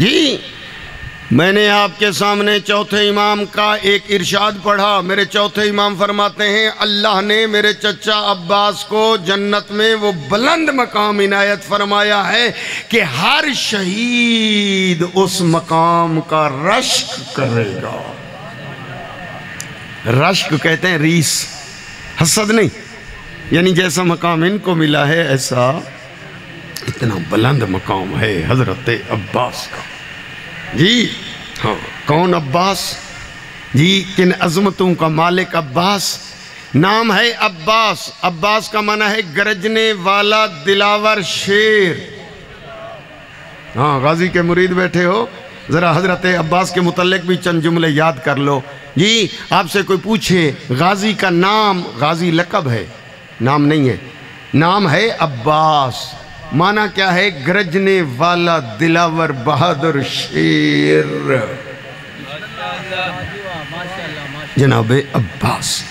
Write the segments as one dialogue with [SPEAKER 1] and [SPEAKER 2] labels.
[SPEAKER 1] جی میں نے آپ کے سامنے چوتھے امام کا ایک ارشاد پڑھا. میرے چوتھے امام فرماتے ہیں اللہ نے میرے چچا عباس کو جنت میں وہ بلند مقام عنایت فرمایا ہے کہ ہر شہید اس مقام کا رشک کرے گا. رشک کہتے ہیں ریس، حسد نہیں. یعنی جیسا مقام ان کو ملا ہے ایسا اتنا بلند مقام ہے حضرت عباس کا. جی ہاں، کون عباس؟ جی کن عظمتوں کا مالک عباس. نام ہے عباس. عباس کا معنی ہے گرجنے والا دلاور شیر. ہاں غازی کے مرید بیٹھے ہو، ذرا حضرت عباس کے متعلق بھی چند جملے یاد کر لو. جی آپ سے کوئی پوچھے غازی کا نام، غازی لقب ہے، نام نہیں ہے، نام ہے عباس. معنی کیا ہے؟ گرجنے والا دلاور بہادر شیر. جناب عباس.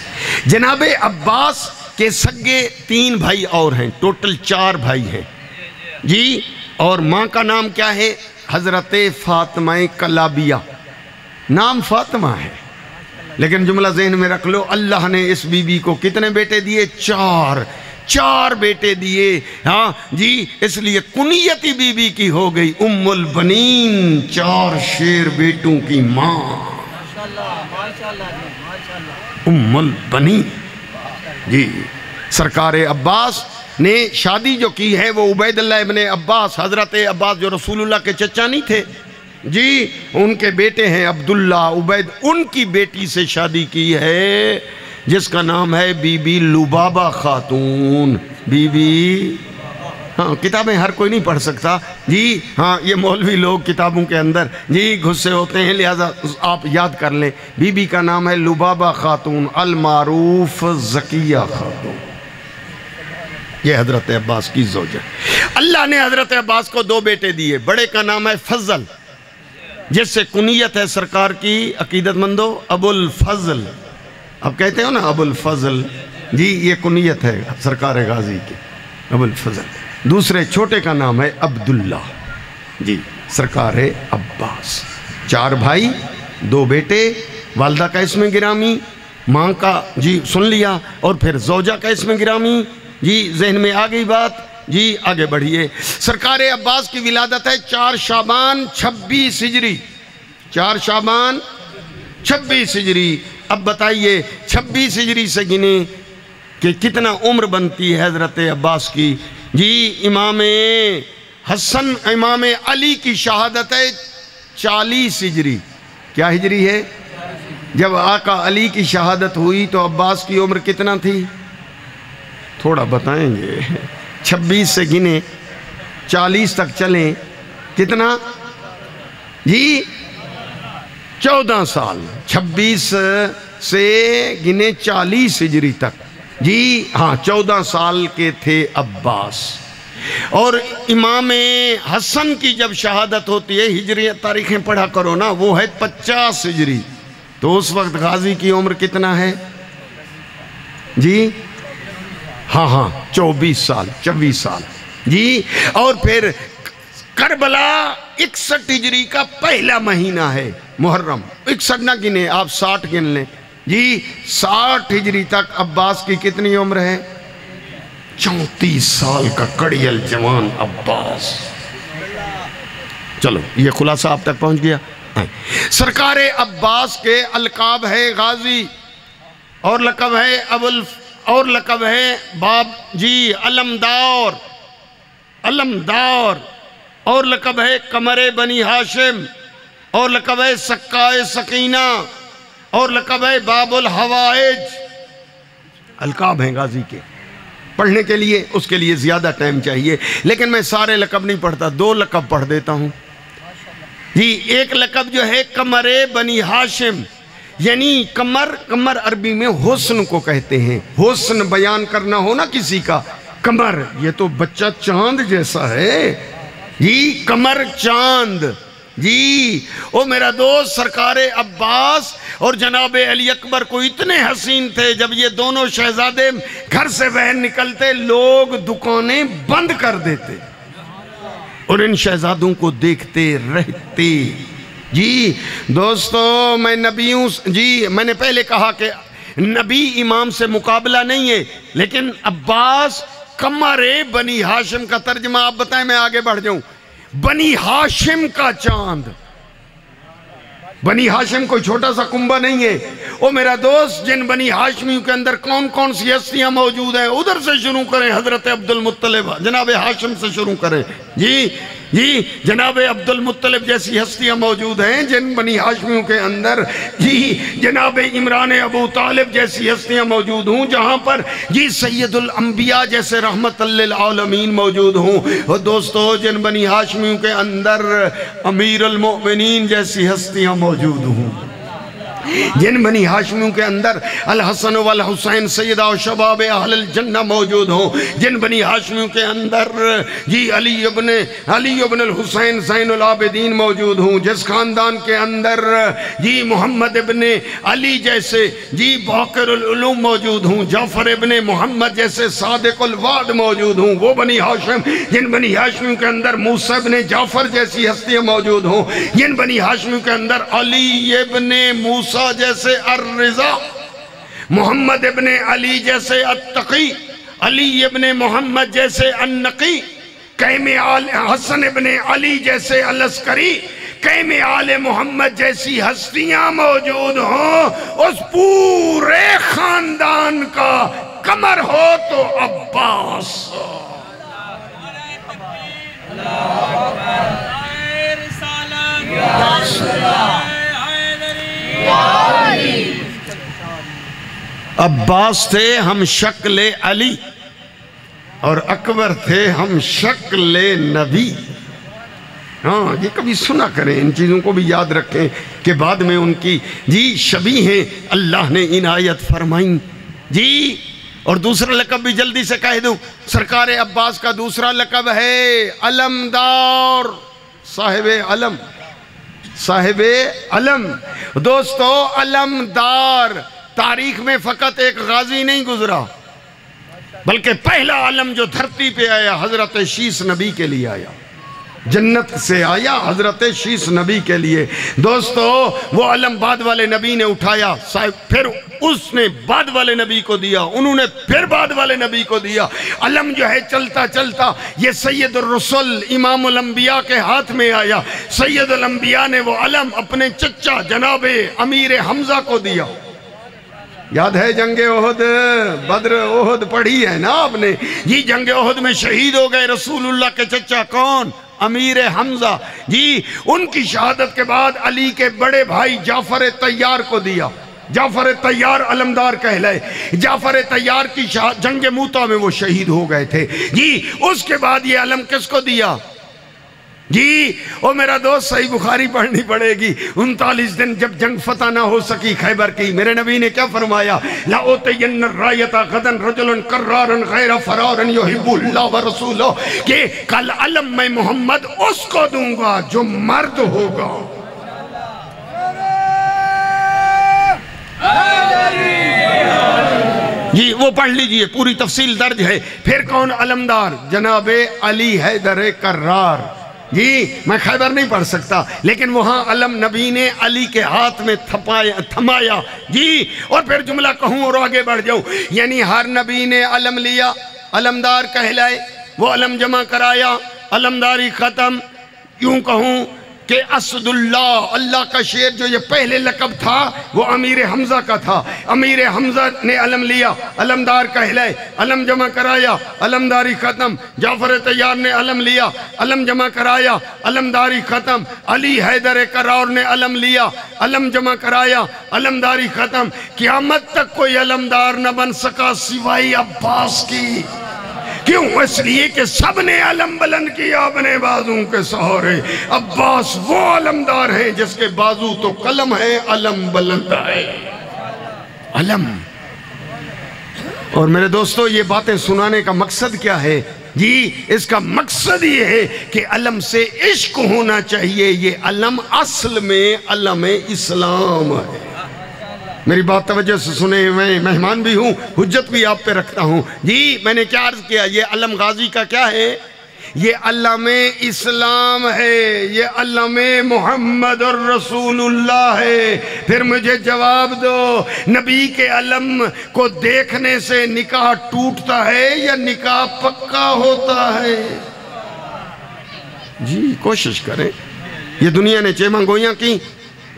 [SPEAKER 1] جناب عباس کے سگے 3 بھائی اور ہیں، ٹوٹل 4 بھائی ہیں. جی اور ماں کا نام کیا ہے؟ حضرت فاطمہ کلابیہ. نام فاطمہ ہے لیکن جملہ ذہن میں رکھ لو، اللہ نے اس بی بی کو کتنے بیٹے دیے؟ 4 بیٹے دیے. ہاں جی اس لیے کنیتی بی بی کی ہو گئی ام البنین، 4 شیر بیٹوں کی ماں ام البنین. جی سرکار عباس نے شادی جو کی ہے وہ عبید اللہ ابن عباس، حضرت عباس جو رسول اللہ کے چچا نہیں تھے، جی ان کے بیٹے ہیں عبداللہ، عبید ان کی بیٹی سے شادی کی ہے جس کا نام ہے بی بی لبابہ خاتون. بی بی ہاں کتابیں ہر کوئی نہیں پڑھ سکتا. جی ہاں یہ مولوی لوگ کتابوں کے اندر جی گھسے ہوتے ہیں، لہذا آپ یاد کر لیں. بی بی کا نام ہے لبابہ خاتون المعروف زکیہ خاتون. یہ حضرت عباس کی زوجہ. اللہ نے حضرت عباس کو 2 بیٹے دیے. بڑے کا نام ہے فضل، جس سے کنیت ہے سرکار کی عقیدت مندو ابو الفضل. اب کہتے ہو نا ابو الفضل، جی یہ کنیت ہے سرکار غازی کی، ابو الفضل. دوسرے چھوٹے کا نام ہے عبداللہ، جی سرکار عباس. 4 بھائی 2 بیٹے. والدہ کا اسم گرامی، ماں کا جی سن لیا، اور پھر زوجہ کا اسم گرامی. جی ذہن میں آ گئی بات. جی آگے بڑھیے. سرکار عباس کی ولادت ہے 4 شعبان 26 ہجری. 4 شعبان 26 ہجری. اب بتائیے 26 ہجری سے گنے کہ کتنا عمر بنتی ہے حضرت عباس کی. جی امام حسن امام علی کی شہادت ہے 40 ہجری. کیا ہجری ہے؟ جب آقا علی کی شہادت ہوئی تو عباس کی عمر کتنا تھی؟ تھوڑا بتائیں گے. 26 سے گنے 40 تک چلیں کتنا؟ جی 14 سال. 26 سے گنے 40 ہجری تک. جی ہاں 14 سال کے تھے عباس. اور امام حسن کی جب شہادت ہوتی ہے، ہجری تاریخیں پڑھا کرو نا، وہ ہے 50 ہجری. تو اس وقت غازی کی عمر کتنا ہے؟ جی ہاں 24 سال. جی اور پھر کربلا 61 ہجری کا پہلا مہینہ ہے محرم. 61 نہ گنے آپ 60 گن لیں. جی 60 ہجری تک عباس کی کتنی عمر ہے؟ 34 سال کا کڑیل جوان عباس. چلو یہ خلاصہ آپ تک پہنچ گیا. سرکار عباس کے القاب ہے غازی، اور لقب ہے اور لقب ہے باب جی علمدار، اور لقب ہے قمر بنی ہاشم، اور لقب ہے سقائے سکینہ، اور لقب ہے باب الحوائج. القاب ہیں غازی کے. پڑھنے کے لیے اس کے لیے زیادہ ٹائم چاہیے، لیکن میں سارے لقب نہیں پڑھتا، 2 لقب پڑھ دیتا ہوں. جی ایک لقب جو ہے قمر بنی ہاشم، یعنی قمر عربی میں حسن کو کہتے ہیں. حسن بیان کرنا ہو نا کسی کا، قمر یہ تو بچہ چاند جیسا ہے. جی قمر چاند. جی او میرا دوست سرکار عباس اور جناب علی اکبر کو اتنے حسین تھے، جب یہ دونوں شہزادے گھر سے باہر نکلتے لوگ دکانیں بند کر دیتے. اور ان شہزادوں کو دیکھتے رہتے۔ جی دوستو، میں نبیوں جی میں نے پہلے کہا کہ نبی امام سے مقابلہ نہیں ہے، لیکن عباس قمر بنی ہاشم کا ترجمہ آپ بتائیں، میں آگے بڑھ جاؤں۔ بنی ہاشم کا چاند، بنی ہاشم کوئی چھوٹا سا کنبہ نہیں ہے۔ او میرا دوست، جن بنی ہاشمیوں کے اندر کون کون سی ہستیاں موجود ہیں، ادھر سے شروع کریں، حضرت عبد المطلب جناب ہاشم سے شروع کریں۔ جی جناب عبد المطلب جیسی ہستیاں موجود ہیں جن بنی ہاشمیوں کے اندر۔ جی جناب عمران ابو طالب جیسی ہستیاں موجود ہوں، جہاں پر جی سید الانبیاء جیسے رحمت للعالمین موجود ہوں۔ اور دوستو، جن بنی ہاشمیوں کے اندر امیر المؤمنین جیسی ہستیاں موجود ہوں، جن بنی ہاشمیوں کے اندر الحسن والحسین سیدہ و شباب اہل الجنہ موجود ہوں، جن بنی ہاشمیوں کے اندر جی علی ابن الحسین زین العابدین موجود ہوں، جس خاندان کے اندر جی محمد ابن علی جیسے جی باقر العلوم موجود ہوں، جعفر ابن محمد جیسے صادق الوعد موجود ہوں، وہ بنی ہاشم، جن بنی ہاشمیوں کے اندر موسیٰ ابن جعفر جیسی ہستیاں موجود ہوں، جن بنی ہاشمیوں کے اندر علی ابن موسیٰ جیسے الرضا، محمد ابن علی جیسے التقی، علی ابن محمد جیسے النقی، قیم آل حسن ابن علی جیسے العسکری، قیم آل محمد جیسی ہستیاں موجود ہوں، اس پورے خاندان کا قمر ہو تو عباس ہو۔ عباس تھے ہم شکل علی، اور اکبر تھے ہم شکل نبی۔ ہاں، یہ کبھی سنا کریں، ان چیزوں کو بھی یاد رکھیں کہ بعد میں ان کی جی شبیہیں اللہ نے عنایت فرمائیں۔ جی اور دوسرا لقب بھی جلدی سے کہہ دوں، سرکار عباس کا دوسرا لقب ہے علمدار، صاحب علم، صاحب علم۔ دوستو، علمدار تاریخ میں فقط ایک غازی نہیں گزرا، بلکہ پہلا علم جو دھرتی پہ آیا حضرت شیس نبی کے لیے آیا، جنت سے آیا حضرت شیس نبی کے لیے۔ دوستو، وہ علم بعد والے نبی نے اٹھایا، پھر اس نے بعد والے نبی کو دیا، انہوں نے پھر بعد والے نبی کو دیا۔ علم جو ہے چلتا چلتا یہ سید الرسل امام الانبیاء کے ہاتھ میں آیا۔ سید الانبیاء نے وہ علم اپنے چچا جناب امیر حمزہ کو دیا۔ یاد ہے جنگ احد، بدر احد پڑھی ہے نا آپ نے؟ یہ جنگ احد میں شہید ہو گئے رسول اللہ کے چچا، کون؟ امیر حمزہ۔ جی ان کی شہادت کے بعد علی کے بڑے بھائی جعفر طیار کو دیا۔ جعفر طیار علمدار کہلائے۔ جعفر طیار کی جنگ موتا میں وہ شہید ہو گئے تھے۔ جی اس کے بعد یہ علم کس کو دیا؟ جی او میرا دوست، صحیح بخاری پڑھنی پڑے گی۔ 39 دن جب جنگ فتح نہ ہو سکی خیبر کی، میرے نبی نے کیا فرمایا؟ لَأُوتَيَنَّ الرَّایَةَ غَدًا رَجُلٌ قَرَّارًا غَیْرَ فَرَارًا يُحِبُّ اللَّهَ وَرَسُولُهُ، کہ کل علم میں محمد اس کو دوں گا جو مرد ہوگا۔ جی وہ پڑھ لیجئے، پوری تفصیل درج ہے۔ پھر کون علمدار؟ جناب علی حیدر کرار۔ جی میں خیبر نہیں پڑھ سکتا، لیکن وہاں علم نبی نے علی کے ہاتھ میں تھمایا۔ جی اور پھر جملہ کہوں اور آگے بڑھ جاؤں، یعنی ہر نبی نے علم لیا، علمدار کہلائے، وہ علم جمع کرایا، علمداری ختم۔ یوں کہوں کہ اسد اللہ، اللہ کا شیر جو یہ پہلے لقب تھا وہ امیر حمزہ کا تھا۔ امیر حمزہ نے علم لیا، علمدار کہلائے، علم جمع کرایا، علمداری ختم۔ جعفر طیار نے علم لیا، علم جمع کرایا، علمداری ختم۔ علی حیدر کرار نے علم لیا، علم جمع کرایا، علمداری ختم۔ قیامت تک کوئی علمدار نہ بن سکا سوائے عباس کی۔ کیوں؟ اس لیے کہ سب نے علم بلند کیا اپنے بازوں کے سہارے۔ عباس وہ علمدار ہے جس کے بازو تو قلم ہے، علم بلند ہے، علم۔ اور میرے دوستو، یہ باتیں سنانے کا مقصد کیا ہے؟ جی اس کا مقصد یہ ہے کہ علم سے عشق ہونا چاہیے۔ یہ علم اصل میں علم اسلام ہے۔ میری بات توجہ سے سنیں، میں مہمان بھی ہوں، حجت بھی آپ پہ رکھتا ہوں۔ جی میں نے کیا عرض کیا؟ یہ علم غازی کا کیا ہے؟ یہ علم اسلام ہے، یہ علم محمد الرسول اللہ ہے۔ پھر مجھے جواب دو، نبی کے علم کو دیکھنے سے نکاح ٹوٹتا ہے یا نکاح پکا ہوتا ہے؟ جی کوشش کریں۔ یہ دنیا نے چیمہ گویاں کی،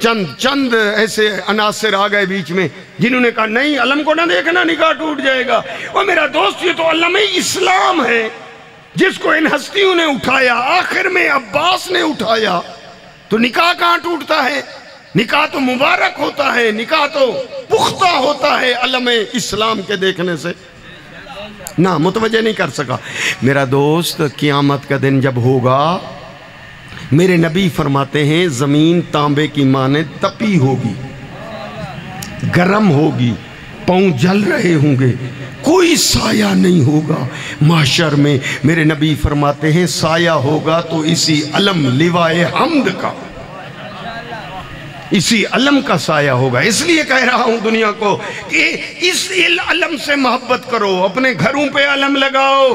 [SPEAKER 1] چند ایسے عناصر آ گئے بیچ میں جنہوں نے کہا نہیں علم کو نہ دیکھنا نکاح ٹوٹ جائے گا۔ اور میرا دوست یہ تو علم اسلام ہے جس کو ان ہستیوں نے اٹھایا، آخر میں عباس نے اٹھایا، تو نکاح کہاں ٹوٹتا ہے؟ نکاح تو مبارک ہوتا ہے، نکاح تو پختہ ہوتا ہے علم اسلام کے دیکھنے سے۔ نہ متوجہ نہیں کر سکا۔ میرا دوست قیامت کا دن جب ہوگا، میرے نبی فرماتے ہیں زمین تانبے کی مانند تپی ہوگی، گرم ہوگی، پاؤں جل رہے ہوں گے، کوئی سایہ نہیں ہوگا محشر میں۔ میرے نبی فرماتے ہیں سایہ ہوگا تو اسی علم لوائے حمد کا، اسی علم کا سایہ ہوگا۔ اس لیے کہہ رہا ہوں دنیا کو کہ اس علم سے محبت کرو، اپنے گھروں پہ علم لگاؤ،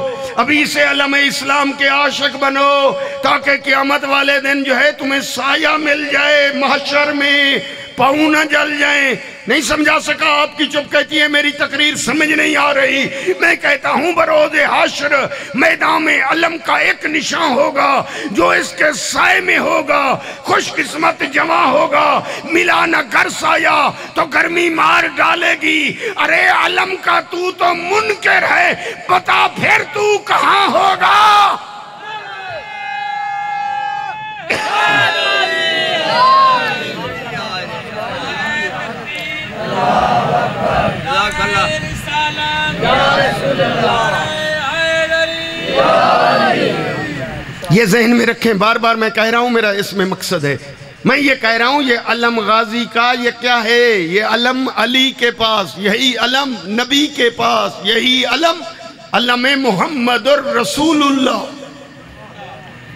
[SPEAKER 1] ابھی سے علم اسلام کے عاشق بنو، تاکہ قیامت والے دن جو ہے تمہیں سایہ مل جائے محشر میں، پاؤں نہ جل جائیں۔ نہیں سمجھا سکا، آپ کی چپ کہتی ہے میری تقریر سمجھ نہیں آ رہی۔ میں کہتا ہوں بروز حشر میدان میں علم کا ایک نشان ہوگا، جو اس کے سائے میں ہوگا خوش قسمت جمع ہوگا، ملا نہ گھر سایہ تو گرمی مار ڈالے گی۔ ارے علم کا تو منکر ہے، بتا پھر تو کہاں ہوگا؟ یہ ذہن میں رکھیں، بار بار میں کہہ رہا ہوں، میرا اس میں مقصد ہے، میں یہ کہہ رہا ہوں یہ علم غازی کا یہ کیا ہے؟ یہ علم علی کے پاس، یہی علم نبی کے پاس، یہی علم علم محمد الرسول اللہ۔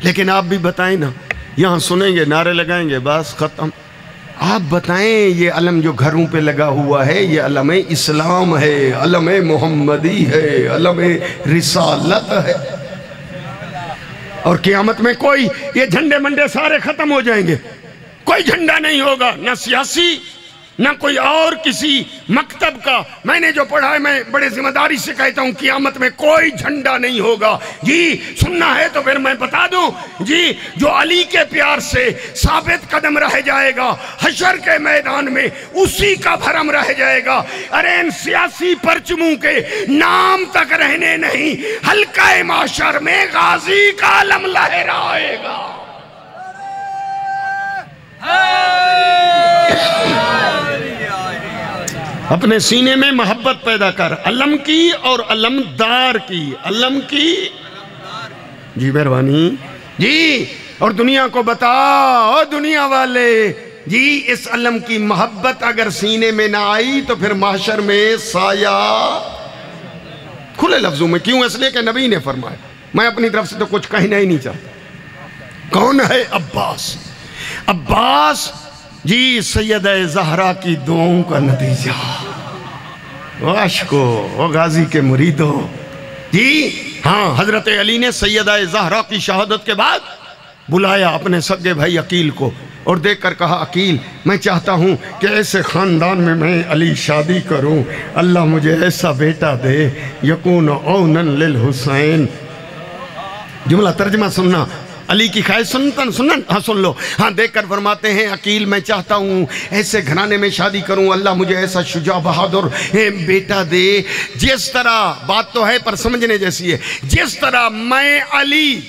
[SPEAKER 1] لیکن آپ بھی بتائیں نا، یہاں سنیں گے نعرے لگائیں گے بس ختم۔ آپ بتائیں یہ علم جو گھروں پہ لگا ہوا ہے یہ علم اسلام ہے، علم محمدی ہے، علم رسالت ہے، اور قیامت میں کوئی یہ جھنڈے منڈے سارے ختم ہو جائیں گے، کوئی جھنڈا نہیں ہوگا، نہ سیاسی نہ کوئی اور کسی مکتب کا۔ میں نے جو پڑھا ہے میں بڑے ذمہ داری سے کہتا ہوں قیامت میں کوئی جھنڈا نہیں ہوگا۔ جی سننا ہے تو پھر میں بتا دوں، جی جو علی کے پیار سے ثابت قدم رہ جائے گا حشر کے میدان میں اسی کا بھرم رہ جائے گا۔ ارے ان سیاسی پرچموں کے نام تک رہنے نہیں، حلقہ محشر میں غازی کا علم لہرائے گا۔ اپنے سینے میں محبت پیدا کر، علم کی اور علمدار کی، علم کی۔ جی مہربانی جی، اور دنیا کو بتا، او دنیا والے جی، اس علم کی محبت اگر سینے میں نہ آئی تو پھر محشر میں سایہ۔ کھلے لفظوں میں کیوں؟ اس لیے کہ نبی نے فرمایا، میں اپنی طرف سے تو کچھ کہنا ہی نہیں چاہتا۔ کون ہے عباس؟ عباس جی سیدہ زہرا کی دعاؤں کا نتیجہ، عاشقو و غازی کے مریدو جی ہاں، حضرت علی نے سیدہ زہرا کی شہادت کے بعد بلایا اپنے سگے بھائی عقیل کو اور دیکھ کر کہا عقیل میں چاہتا ہوں کہ ایسے خاندان میں علی شادی کروں، اللہ مجھے ایسا بیٹا دے یکون اونن للحسین۔ جملہ ترجمہ سننا، علی کی خواہش سننا، ہاں سن لو، ہاں دیکھ کر فرماتے ہیں عقیل میں چاہتا ہوں ایسے گھرانے میں شادی کروں، اللہ مجھے ایسا شجاع بہادر بیٹا دے، جس طرح بات تو ہے پر سمجھنے جیسی ہے، جس طرح میں علی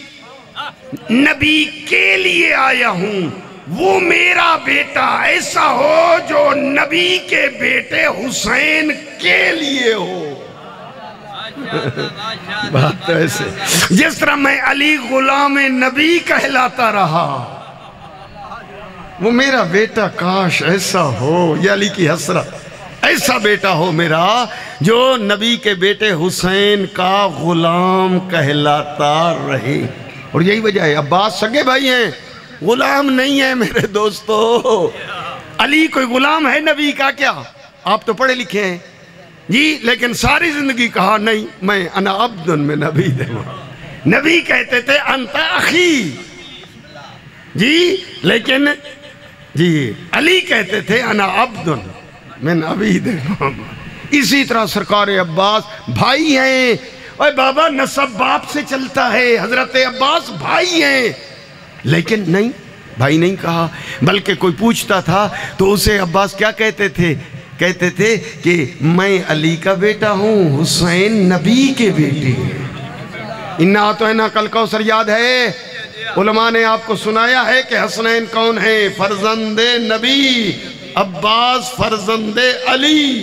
[SPEAKER 1] نبی کے لیے آیا ہوں وہ میرا بیٹا ایسا ہو جو نبی کے بیٹے حسین کے لیے ہو۔ بات تو ایسے، جس طرح میں علی غلام نبی کہلاتا رہا وہ میرا بیٹا کاش ایسا ہو، یہ علی کی حسرت، ایسا بیٹا ہو میرا جو نبی کے بیٹے حسین کا غلام کہلاتا رہے۔ اور یہی وجہ ہے عباس سگے بھائی ہیں، غلام نہیں ہے میرے دوستو۔ علی کوئی غلام ہے نبی کا کیا؟ آپ تو پڑھے لکھے ہیں جی، لیکن ساری زندگی کہا نہیں میں انا عبد من نبی دے، نبی کہتے تھے انت اخی جی، لیکن جی علی کہتے تھے انا عبد من عبید محمد۔ اسی طرح سرکار عباس بھائی ہیں، اوے بابا نسب باپ سے چلتا ہے، حضرت عباس بھائی ہیں، لیکن نہیں، بھائی نہیں کہا، بلکہ کوئی پوچھتا تھا تو اسے عباس کیا کہتے تھے؟ کہتے تھے کہ میں علی کا بیٹا ہوں، حسین نبی کے بیٹے ہیں۔ اِنَّا تو اِنَّا کل کوثر یاد ہے، علماء نے آپ کو سنایا ہے کہ حسنین کون ہیں؟ فرزند نبی، عباس فرزند علی۔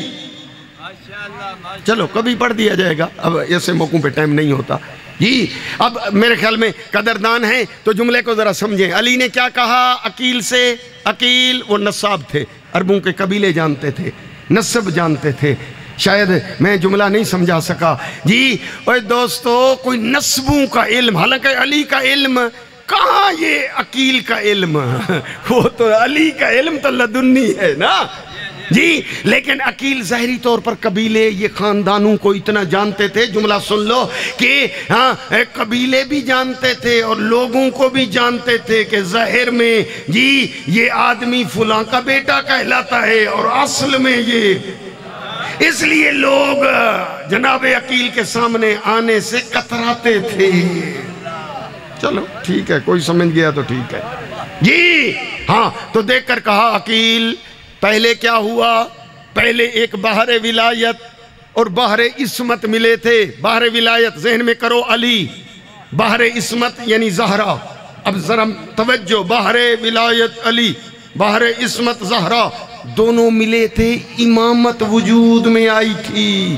[SPEAKER 1] چلو کبھی پڑھ دیا جائے گا، اب ایسے موقعوں پہ ٹائم نہیں ہوتا جی۔ اب میرے خیال میں قدردان ہیں تو جملے کو ذرا سمجھیں۔ علی نے کیا کہا عقیل سے؟ عقیل وہ نصاب تھے، عربوں کے قبیلے جانتے تھے، نسب جانتے تھے۔ شاید میں جملہ نہیں سمجھا سکا جی۔ اوہ دوستو، کوئی نسبوں کا علم، حالانکہ علی کا علم کہاں، یہ عقیل کا علم، وہ تو علی کا علم تو لدنی ہے نا جی۔ لیکن عقیل ظاہری طور پر قبیلے، یہ خاندانوں کو اتنا جانتے تھے، جملہ سن لو کہ قبیلے بھی جانتے تھے اور لوگوں کو بھی جانتے تھے کہ ظاہر میں جی یہ آدمی فلاں کا بیٹا کہلاتا ہے اور اصل میں یہ، اس لیے لوگ جناب عقیل کے سامنے آنے سے کتراتے تھے۔ چلو ٹھیک ہے، کوئی سمجھ گیا تو ٹھیک ہے جی۔ ہاں تو دیکھ کر کہا عقیل، پہلے کیا ہوا؟ پہلے ایک بحر ولایت اور بحر عصمت ملے تھے۔ بحر ولایت ذہن میں کرو علی، بحر عصمت یعنی زہرا۔ اب ذرا توجہ، بحر ولایت علی، بحر عصمت زہرا، دونوں ملے تھے، امامت وجود میں آئی تھی۔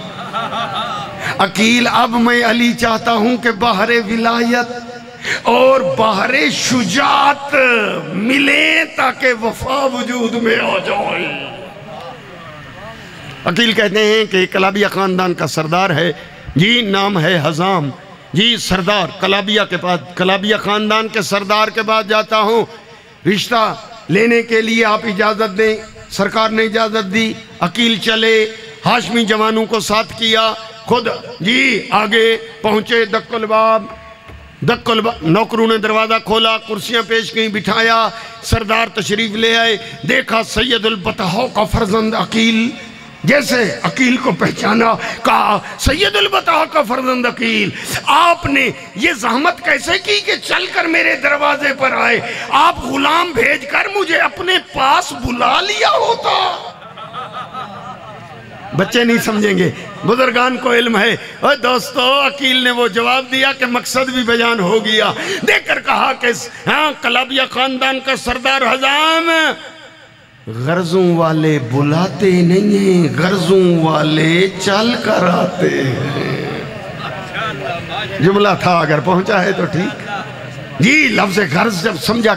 [SPEAKER 1] عقیل اب میں علی چاہتا ہوں کہ بحر ولایت اور بحر شجاعت ملے تاکہ وفا وجود میں آ جائے۔ عقیل کہتے ہیں کہ کلابیہ خاندان کا سردار ہے جی، نام ہے حزام جی، سردار کلابیہ کے پاس، کلابیہ خاندان کے سردار کے پاس جاتا ہوں، رشتہ لینے کے لیے آپ اجازت دیں۔ سرکار نے اجازت دی، عقیل چلے، ہاشمی جوانوں کو ساتھ کیا، خود جی آگے پہنچے دق الباب۔ نوکروں نے دروازہ کھولا، کرسیاں پیش گئیں، بٹھایا، سردار تشریف لے آئے، دیکھا سید البطحاء کا فرزند عقیل، جیسے عقیل کو پہچانا، کہا سید البطحاء کا فرزند عقیل، آپ نے یہ زحمت کیسے کی کہ چل کر میرے دروازے پر آئے؟ آپ غلام بھیج کر مجھے اپنے پاس بلا لیا ہوتا۔ بچے نہیں سمجھیں گے، بزرگان کو علم ہے۔ اور دوستو، عقیل نے وہ جواب دیا کہ مقصد بھی بیان ہو گیا۔ دیکھ کر کہا کہ کلابیہ خاندان کا سردار حزام، غرضوں والے بلاتے نہیں ہیں، غرضوں والے چل کر آتے ہیں۔ جملہ تھا، اگر پہنچا ہے تو ٹھیک جی۔ لفظ غرض جب سمجھا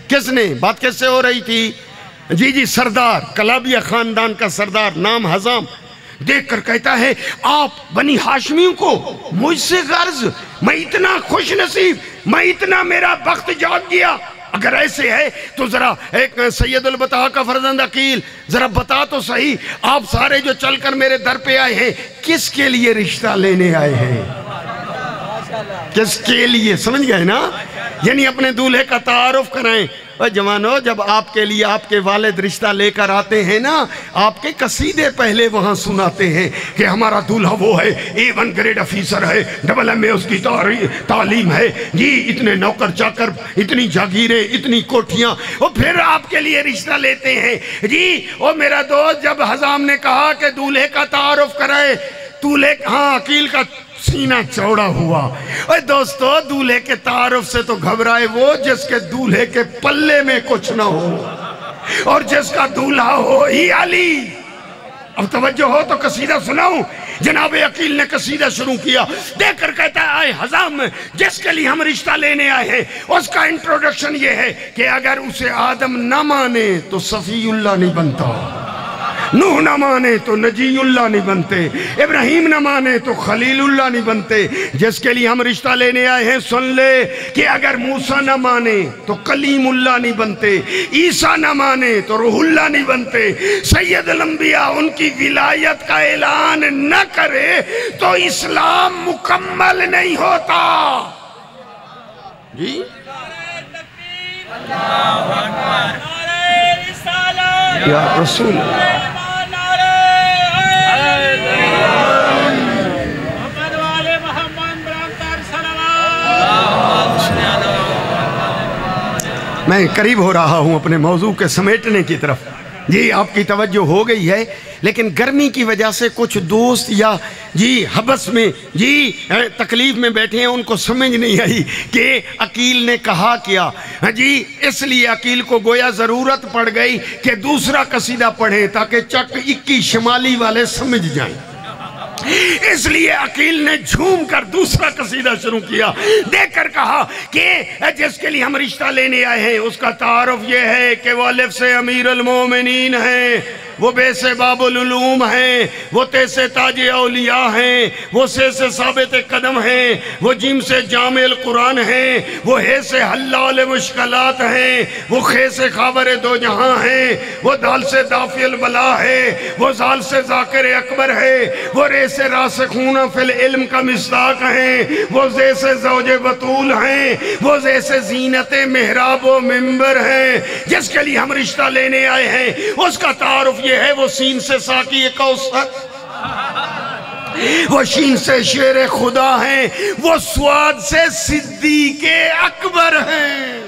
[SPEAKER 1] کس نے بات کیسے ہو رہی تھی جی سردار، کلابیہ خاندان کا سردار، نام حزام، دیکھ کر کہتا ہے آپ بنی ہاشمیوں کو مجھ سے غرض، میں اتنا خوش نصیب، میں اتنا میرا بخت جاگ گیا۔ اگر ایسے ہے تو ذرا ایک سید البطحاء کا فرزند عقیل، ذرا بتا تو صحیح، آپ سارے جو چل کر میرے در پہ آئے ہیں کس کے لیے رشتہ لینے آئے ہیں؟ کس کے لیے؟ سمجھ گئے نا؟ یعنی اپنے دولہے کا تعارف کرائیں۔ اور جوانو، جب آپ کے لیے آپ کے والد رشتہ لے کر آتے ہیں نا، آپ کے قصیدے پہلے وہاں سناتے ہیں کہ ہمارا دولہا وہ ہے، A1 گریڈ افیسر ہے، AA اس کی تعلیم ہے جی، اتنے نوکر چاکر، اتنی جاگیریں، اتنی کوٹھیاں، اور پھر آپ کے لیے رشتہ لیتے ہیں جی۔ اور میرا دوست، جب حزام نے کہا کہ دولہے کا تعارف کرائے، عقیل کا سینہ چوڑا ہوا۔ اے دوستو، دولہے کے تعارف سے تو گھبرائے وہ جس کے دولہے کے پلے میں کچھ نہ ہو، اور جس کا دولہا ہو ہی علی۔ اب توجہ ہو تو قصیدہ سناؤں۔ جناب عقیل نے قصیدہ شروع کیا، دیکھ کر کہتا ہے اے حزام، جس کے لیے ہم رشتہ لینے آئے ہیں اس کا انٹروڈکشن یہ ہے کہ اگر اسے آدم نہ مانے تو صفی اللہ نہیں بنتا، نوح نہ مانے تو نجی اللہ نہیں بنتے، ابراہیم نہ مانے تو خلیل اللہ نہیں بنتے۔ جس کے لیے ہم رشتہ لینے آئے ہیں سن لے کہ اگر موسیٰ نہ مانے تو کلیم اللہ نہیں بنتے، عیسیٰ نہ مانے تو روح اللہ نہیں بنتے، سید الانبیاء ان کی ولایت کا اعلان نہ کرے تو اسلام مکمل نہیں ہوتا۔ جی یا رسول میں قریب ہو رہا ہوں اپنے موضوع کے سمیٹنے کی طرف۔ جی آپ کی توجہ ہو گئی ہے، لیکن گرمی کی وجہ سے کچھ دوست یا حبس میں تکلیف میں بیٹھے ہیں، ان کو سمجھ نہیں آئی کہ عقیل نے کہا کیا۔ اس لیے عقیل کو گویا ضرورت پڑ گئی کہ دوسرا قصیدہ پڑھیں تاکہ چک 21 شمالی والے سمجھ جائیں۔ اس لیے عقیل نے جھوم کر دوسرا قصیدہ شروع کیا، دیکھ کر کہا کہ جس کے لیے ہم رشتہ لینے آئے ہیں اس کا تعارف یہ ہے کہ وہ الف سے امیر المومنین ہیں، وہ بے سے باب العلوم ہیں، وہ تے سے تاج اولیاء ہیں، وہ سے ثابت قدم ہیں، وہ جیم سے جامع القرآن ہیں، وہ ہے سے حلال مشکلات ہیں، وہ خے سے خاور دو جہاں ہیں، وہ دال سے دافع البلا ہے، وہ زال سے ذاکر اکبر ہے، وہ رے سے راسخون فی العلم کا مصداق ہیں، وہ زے سے زوج بطول ہیں، وہ زے سے زینت محراب و منبر ہیں۔ جس کے لیے ہم رشتہ لینے آئے ہیں اس کا تعارف یہ ہے، وہ سین سے ساقی کوثر، وہ شین سے شیر خدا ہیں، وہ سواد سے صدیق اکبر ہیں۔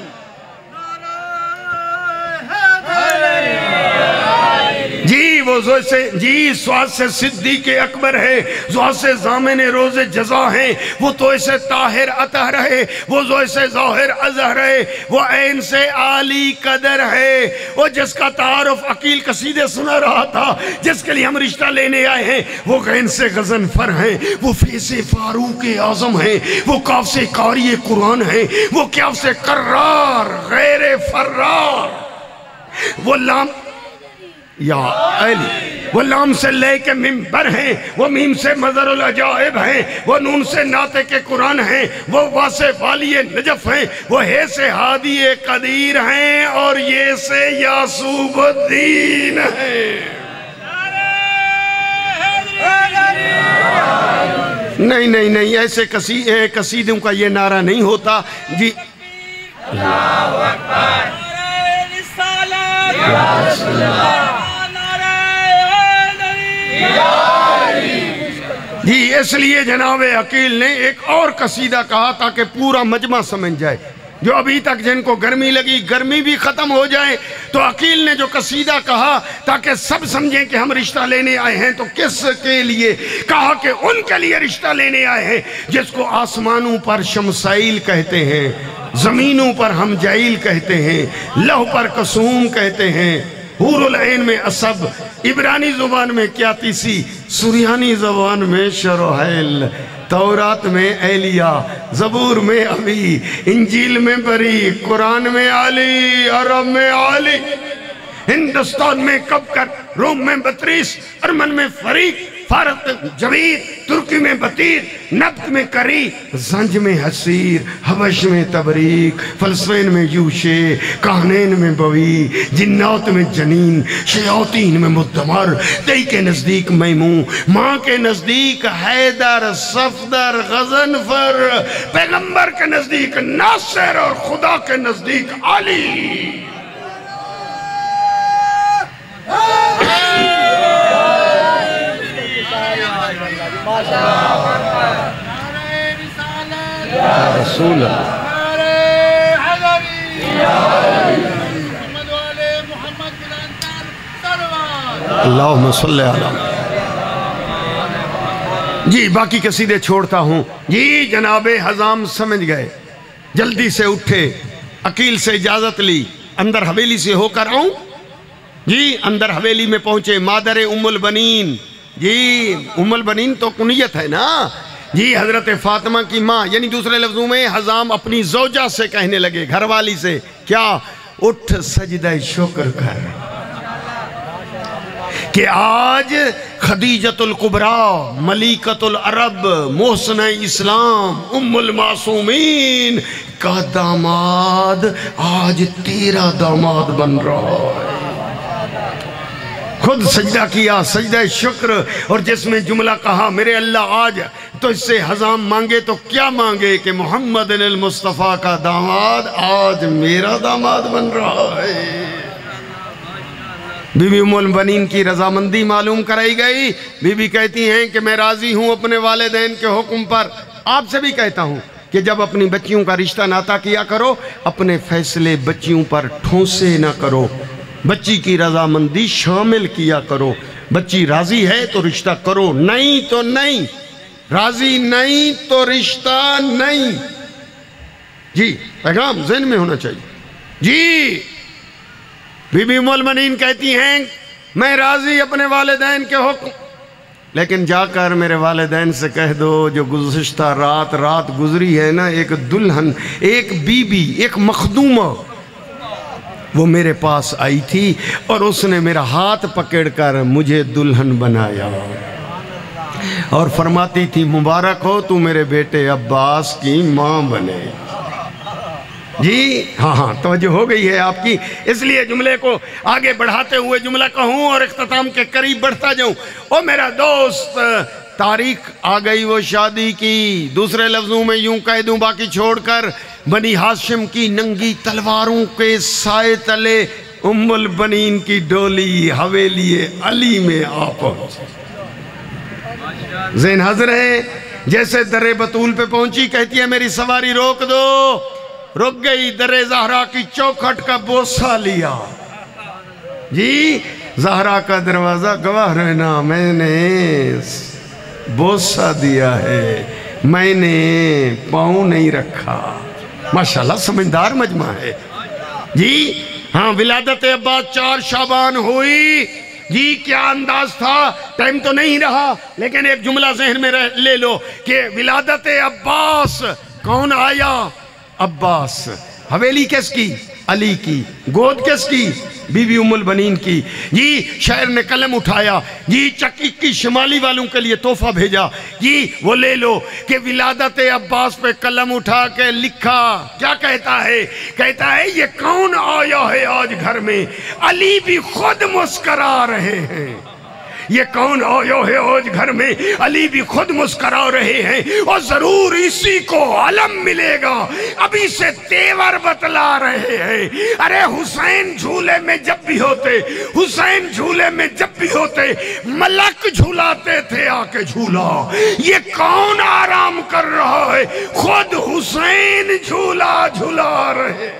[SPEAKER 1] وہ سواد سے صدیق اکبر ہے، زواد سے ضامن روز جزا ہیں، وہ تو اسے طاہر اطہر ہے، وہ زو سے ظاہر ازہر ہے، وہ عین سے عالی قدر ہے۔ وہ جس کا تعارف عقیل قصیدے سنا رہا تھا، جس کے لیے ہم رشتہ لینے آئے ہیں، وہ غین سے غضنفر ہیں، وہ فی سے فاروق اعظم ہیں، وہ کاف سے قاری قرآن ہیں، وہ کیاف سے قرار غیر فرار، وہ لام یا علی، وہ لام سے لے کے منبر ہیں، وہ میم سے مظہر العجائب ہیں، وہ نون سے ناطق قرآن ہیں، وہ وا سے والی نجف ہیں، وہ ہے سے ہادی قدیر ہیں، اور یہ سے یاسوب الدین ہیں۔ نہیں ایسے قصیدوں کا یہ نعرہ نہیں ہوتا۔ جی اللہ اکبر، یا رسول اللہ، جی اس لیے جناب عقیل نے ایک اور قصیدہ کہا تاکہ پورا مجمع سمجھ جائے۔ جو ابھی تک جن کو گرمی لگی، گرمی بھی ختم ہو جائے، تو عقیل نے جو قصیدہ کہا تاکہ سب سمجھیں کہ ہم رشتہ لینے آئے ہیں تو کس کے لیے کہا، کہ ان کے لیے رشتہ لینے آئے ہیں جس کو آسمانوں پر شمسائل کہتے ہیں، زمینوں پر ہم جائل کہتے ہیں، لوح پر قصوم کہتے ہیں، حور العین میں عصب، عبرانی زبان میں کیاتیسی، سریانی زبان میں شروحیل، تورات میں ایلیا، زبور میں ابی، انجیل میں بری، قرآن میں علی، عرب میں علی، ہندوستان میں کبکر، روم میں بطریس، ارمن میں فریق، فارس میں جوید، ترکی میں بطیر، نبت میں کری، زنج میں حسیر، حبش میں تبریک، فلسفین میں یوشے، کہنین میں بوی، جنات میں جنین، شیاطین میں مدمر، دئی کے نزدیک میمون، ماں کے نزدیک حیدر، صفدر، غضنفر، پیغمبر کے نزدیک ناصر، اور خدا کے نزدیک علی۔ یا رسول اللہ، اللہم صلی علی۔ جی باقی قصیدے چھوڑتا ہوں۔ جی جناب حزام سمجھ گئے، جلدی سے اٹھے، عقیل سے اجازت لی، اندر حویلی سے ہو کر آؤں؟ جی اندر حویلی میں پہنچے، مادر ام البنین، جی ام البنین تو کنیت ہے نا، جی حضرت فاطمہ کی ماں، یعنی دوسرے لفظوں میں حزام اپنی زوجہ سے کہنے لگے، گھر والی سے، کیا؟ اٹھ سجدہ شکر کر، کہ آج خدیجۃ الکبریٰ ملیکۃ العرب محسنہ اسلام ام المعصومین کا داماد آج تیرا داماد بن رہا ہے۔ خود سجدہ کیا، سجدہ شکر، اور جس میں جملہ کہا میرے اللہ آج تو اس سے حزام مانگے تو کیا مانگے کہ محمد المصطفیٰ کا داماد آج میرا داماد بن رہا ہے۔ بی بی ام البنین کی رضامندی معلوم کرائی گئی۔ بی بی کہتی ہیں کہ میں راضی ہوں اپنے والدین کے حکم پر۔ آپ سے بھی کہتا ہوں کہ جب اپنی بچیوں کا رشتہ ناتا کیا کرو، اپنے فیصلے بچیوں پر ٹھونسے نہ کرو، بچی کی رضامندی شامل کیا کرو۔ بچی راضی ہے تو رشتہ کرو، نہیں تو نہیں، راضی نہیں تو رشتہ نہیں۔ جی پیغام ذہن میں ہونا چاہیے۔ جی بی بی ام المؤمنین کہتی ہیں میں راضی اپنے والدین کے حکم، لیکن جا کر میرے والدین سے کہہ دو جو گزشتہ رات گزری ہے نا، ایک دلہن، ایک بی بی، ایک مخدومہ وہ میرے پاس آئی تھی اور اس نے میرا ہاتھ پکڑ کر مجھے دلہن بنایا اور فرماتی تھی مبارک ہو تو میرے بیٹے عباس کی ماں بنے۔ جی ہاں توجہ ہو گئی ہے آپ کی، اس لیے جملے کو آگے بڑھاتے ہوئے جملہ کہوں اور اختتام کے قریب بڑھتا جاؤں۔ او میرا دوست، تاریخ آ گئی وہ شادی کی، دوسرے لفظوں میں یوں کہہ دوں باقی چھوڑ کر، بنی ہاشم کی ننگی تلواروں کے سائے تلے ام البنین کی ڈولی حویلی علی میں آ پہنچی۔ ذہن حاضر ہے؟ جیسے در بطول پہ پہنچی کہتی ہے میری سواری روک دو، رک گئی، در زہرا کی چوکھٹ کا بوسہ لیا۔ جی زہرا کا دروازہ گواہ رہنا، میں نے بوسہ دیا ہے، میں نے پاؤں نہیں رکھا۔ ماشاءاللہ سمجھدار مجمع ہے۔ جی ہاں ولادت عباس 4 شعبان ہوئی۔ جی کیا انداز تھا، ٹائم تو نہیں رہا لیکن ایک جملہ ذہن میں لے لو کہ ولادت عباس کون آیا؟ عباس۔ حویلی کس کی؟ علی کی۔ گود کس کی؟ بی بی ام البنین کی۔ جی شاعر نے قلم اٹھایا، جی چکی کی شمالی والوں کے لیے تحفہ بھیجا، جی وہ لے لو کہ ولادت عباس پہ قلم اٹھا کے لکھا، کیا کہتا ہے؟ کہتا ہے یہ کون آیا ہے آج گھر میں، علی بھی خود مسکرا رہے ہیں۔ یہ کون آیا ہے آج گھر میں، علی بھی خود مسکرا رہے ہیں، اور ضرور اسی کو علم ملے گا، ابھی سے تیور بتلا رہے ہیں۔ ارے حسین جھولے میں جب بھی ہوتے، حسین جھولے میں جب بھی ہوتے، ملک جھولاتے تھے آ کے جھولا۔ یہ کون آرام کر رہا ہے، خود حسین جھولا جھولا رہے۔